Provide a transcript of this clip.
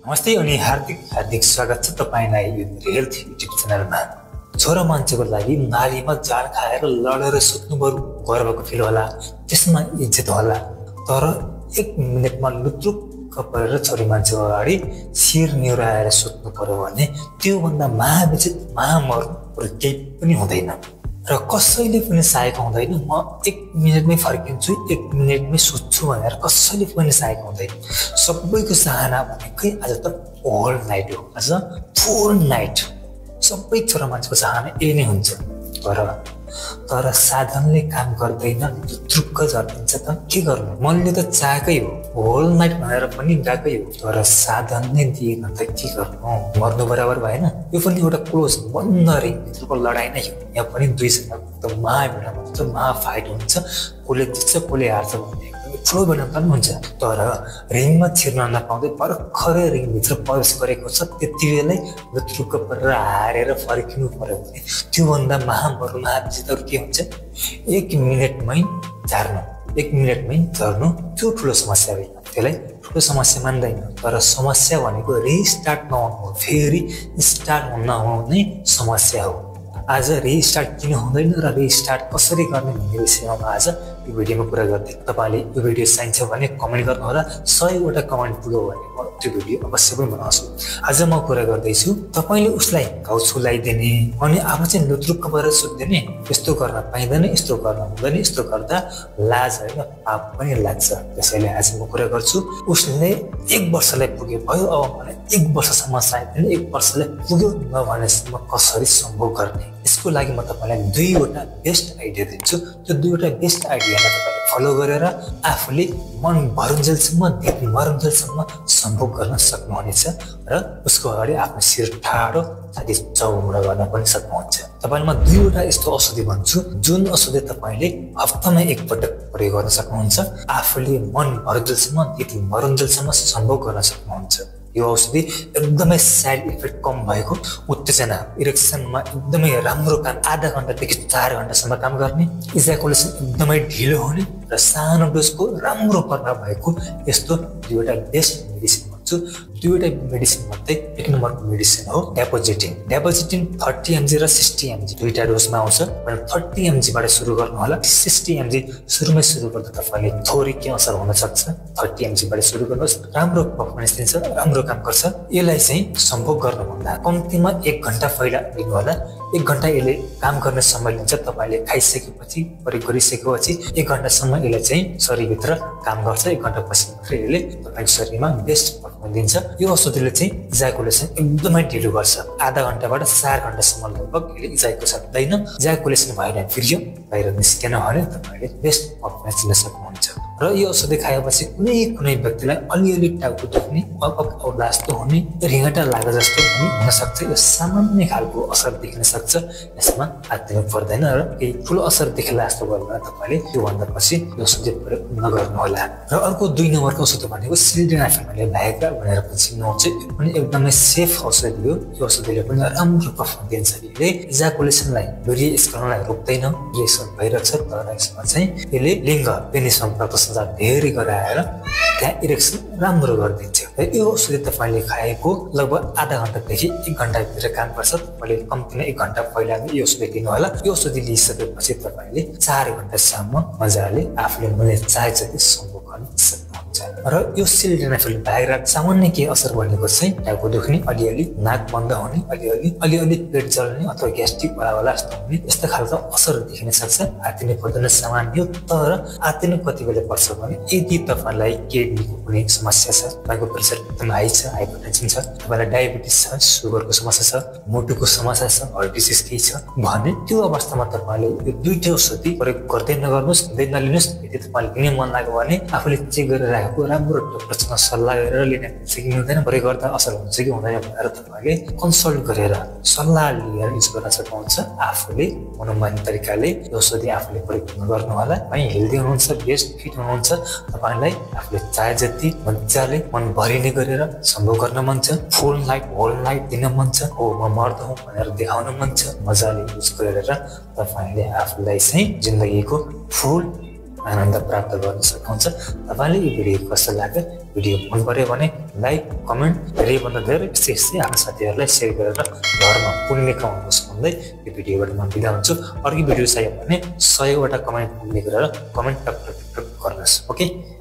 नमस्ते अनि हार्दिक स्वागत छ तपाईलाई यो हेल्थ युट्युब च्यानलमा। छोरा मान्छेको लागि नालीमा जाल खाएर लडेर सुत्नु बरु गर्वको फिल होला, त्यसमा इज्जत होला। तर 1 मिनेटमा लुत्रुक्क परेर छोरी मान्छेको अगाडि शिर निहुराएर सुत्नु पर्यो भने त्यो भन्दा महाविचित महामर्म केही पनि हुँदैन र कसैले पनि सहायक हुँदैन। म 1 मिनेटमै फर्किन्छु, 1 मिनेटमै सुत्छु भनेर कसैले पनि सहायक हुँदैन। सबैको चाहना भनेकै आज त होल नाइट हो, आज फुल नाइट। सबै छोरा मान्छेको चाहना यही नै हुन्छ। तर साधनले काम गर्दैन, लुत्रुक्क झर्दिन्छ त के गर्नु। मनले त चाहेकै हो, होल नाइट भनेर पनि गएकै हो, तर साधन नै दिएन त के गर्नु। मर्नु बराबर भएन। यो पनि एउटा क्लोज बन्द रिङभित्रको लडाइँ नै हो। यहाँ पनि दुईजनाको महाभिड महाफाइट हुन्छ, कसले जित्छ कसले हार्छ भन्ने ठुलो भिडन्त हुन्छ। तर रिङमा छिर्न नपाउँदै भर्खरै रिङभित्र प्रवेश गरेको छ, त्यति बेलै लुत्रुक्क परेर हारेर फर्किनु पर्यो भने त्योभन्दा महाविचितहरू के हुन्छ। 1 मिनेटमै झर्नु त्यो ठुलो समस्या होइन, त्यसलाई ठुलो समस्या मान्दैन। तर समस्या भनेको रिस्टार्ट नहुनु हो, फेरि स्टार्ट नहुने समस्या हो। आज रिस्टार्ट किन हुँदैन र रिस्टार्ट कसरी गर्ने भन्ने विषयमा आज यो भिडियोमा कुरा गर्दै। तपाईँले यो भिडियो चाहिन्छ भने कमेन्ट गर्नुहोला। 100वटा कमेन्ट पुग्यो भने म त्यो भिडियो अवश्य पनि बनाउँछु। आज म कुरा गर्दैछु तपाईँले उसलाई घाउ छुलाइदिने अनि आफू चाहिँ लुत्रुक्क भएर सुत्दिने। यस्तो गर्न पाइँदैन, यस्तो गर्न हुँदैन, यस्तो गर्दा लाज होइन पाप पनि लाग्छ। त्यसैले आज म कुरा गर्छु उसले 1 वर्षलाई पुग्यो भयो, अब मलाई 1 वर्षसम्म चाहिँदैन, 1 वर्षलाई पुग्यो नभनेसम्म कसरी सम्भव गर्ने। यसको लागि म तपाईँलाई 2वटा बेस्ट आइडिया दिन्छु। त्यो 2वटा बेस्ट आइडियालाई तपाईँले फलो गरेर आफूले मन भरुन्जेलसम्म दिल मरुन्जेलसम्म सम्भव गर्न सक्नुहुनेछ र उसको अगाडि आफ्नो शिर ठाडो छाती चौडा गर्न पनि सक्नुहुन्छ। तपाईँलाई म 2वटा यस्तो औषधि भन्छु जुन औषधि तपाईँले हप्तामा 1 पटक प्रयोग गर्न सक्नुहुन्छ। आफूले मन भरुन्जेलसम्म दिल मरुन्जेलसम्म सम्भव गर्न सक्नुहुन्छ। यो औषधि एकदमै साइड इफेक्ट कम भएको, उत्तेजना इरेक्सनमा एकदमै राम्रो काम, आधा घण्टादेखि 4 घण्टासम्म काम गर्ने, इजाकुलेसन एकदमै ढिलो हुने र सानो डोजको राम्रो प्रभाव भएको यस्तो 2वटा बेस्ट मेडिसिन भन्छु। 2वटा मेडिसिन मध्ये 1 नम्बरको मेडिसिन हो ड्यापोजिटिन। 30 mg र 60 mg 2टा डोजमा आउँछ। 30 mg बाट सुरु गर्नु होला। 60 mg सुरुमै सुरु गर्दा तपाईँले थोरै के असर हुन सक्छ। 30 mg बाट सुरु गर्नुहोस्, राम्रो पर्फर्मेन्स दिन्छ, राम्रो काम गर्छ। यसलाई चाहिँ सम्भव गर्नुभन्दा कम्तीमा 1 घण्टा पहिला लिनु होला। 1 घण्टा यसले काम गर्ने समय लिन्छ। तपाईँले खाइसकेपछि प्रयोग गरिसकेपछि 1 घण्टासम्म यसले चाहिँ शरीरभित्र काम गर्छ। 1 घण्टा पछि मात्रै यसले तपाईँको शरीरमा बेस्ट पर्फर्मेन्स दिन्छ। यो औषधिले चाहिँ इजाकुलेसन एकदमै ढिलो गर्छ। आधा घण्टाबाट 4 घण्टासम्म लगभग यसले इजाकुलेसन हुँदैन। इजाकुलेसन भएन फिरियो बाहिर निस्केन भने तपाईँले बेस्ट पर्फर्मेन्स दिन सक्नुहुन्छ। र यो औषधि खाएपछि कुनै व्यक्तिलाई अलिअलि टाउको दुख्ने, औला जस्तो हुने, रिङ्गटा लागे जस्तो हुन सक्छ। यो सामान्य खालको असर देखिन सक्छ। यसमा हात पर्दैन र केही ठुलो असर देखिला जस्तो गर्दा तपाईँले त्योभन्दा पछि यो औषधि प्रयोग नगर्नुहोला। र अर्को 2 नम्बरको औषधि भनेको सिल्डेनाफिलले भाइग्रा भनेर पनि चिन्नुहुन्छ। यो पनि एकदमै सेफ औषधि हो। यो औषधिले पनि राम्रो पर्फर्मेन्स दिन्छ। यसले इजाकुलेसनलाई भिरिएसनलाई रोक्दैन, भिरिएसन भइरहेको छ, तर यसमा चाहिँ यसले लिङ्ग पेनिसमा प्राप्त धेरै गराएर त्यहाँ इरेक्सन राम्रो गरिदिन्छ। र यो औषधि तपाईँले खाएको लगभग आधा घण्टादेखि 1 घण्टाभित्र काम गर्छ। तपाईँले कम्तीमा 1 घण्टा पहिला यो औषधि लिनु होला। यो औषधि लिइसकेपछि तपाईँले 4 घण्टासम्म मजाले आफूले मैले चाहे जति सम्भव गर्न सक्नुहुन्छ। र यो सिल्डेनाफिल भाइग्रा सामान्य के असर भनेको चाहिँ टाउको दुख्ने, अलिअलि नाक बन्द हुने, अलिअलि पेट जल्ने अथवा ग्यास्ट्रिक वाला जस्तो हुने, यस्तो खालको असर देखिन सक्छ। आत्तिनु पर्दैन सामान्य। तर आत्तिनु कति बेला पर्छ भने यदि तपाईँलाई किडनीको कुनै समस्या छ, तपाईँको प्रेसर एकदम हाई छ, हाइपरटेन्सन छ, तपाईँलाई डायबिटिस छ, सुगरको समस्या छ, मुटुको समस्या छ, हार्ट डिजिज केही छ भने त्यो अवस्थामा तपाईँले यो 2टा औषधि प्रयोग गर्दै नगर्नुहोस्, लिँदै नलिनुहोस्। यदि तपाईँले लिन मन लाग्यो भने आफूले चेक गरेर राखेको राम्रो डक्टरसँग सल्लाह गरेर लिन कि मिल्दैन, प्रयोग गर्दा असर हुन्छ कि हुँदैन भनेर तपाईँले कन्सल्ट गरेर सल्लाह लिएर युज गर्न सक्नुहुन्छ। आफूले मनोमानी तरिकाले औषधि आफूले प्रयोग गर्नु होला। तपाईँ हेल्दी हुनुहुन्छ, बेस्ट फिट हुनुहुन्छ, तपाईँलाई आफूले चाहे जति मजाले मन भरिने गरेर सम्भव गर्न मन छ, फुल नाइट होल नाइट दिन मन छ, हो म मर्द हुँ भनेर देखाउन मन छ, मजाले युज गरेर तपाईँले आफूलाई चाहिँ जिन्दगीको फुल आनन्द प्राप्त गर्न सक्नुहुन्छ। तपाईँले यो भिडियो कस्तो लाग्यो, भिडियो मन पर्यो भने लाइक कमेन्ट धेरैभन्दा धेरै यस्तै आफ्नो साथीहरूलाई सेयर गरेर घरमा पुण्य कमाउनुहोस् भन्दै यो भिडियोबाट म बिदा हुन्छु। अर्को भिडियो चाहियो भने 100 वटा कमेन्ट लेखेर कमेन्ट टक गर्नुहोस्। ओके।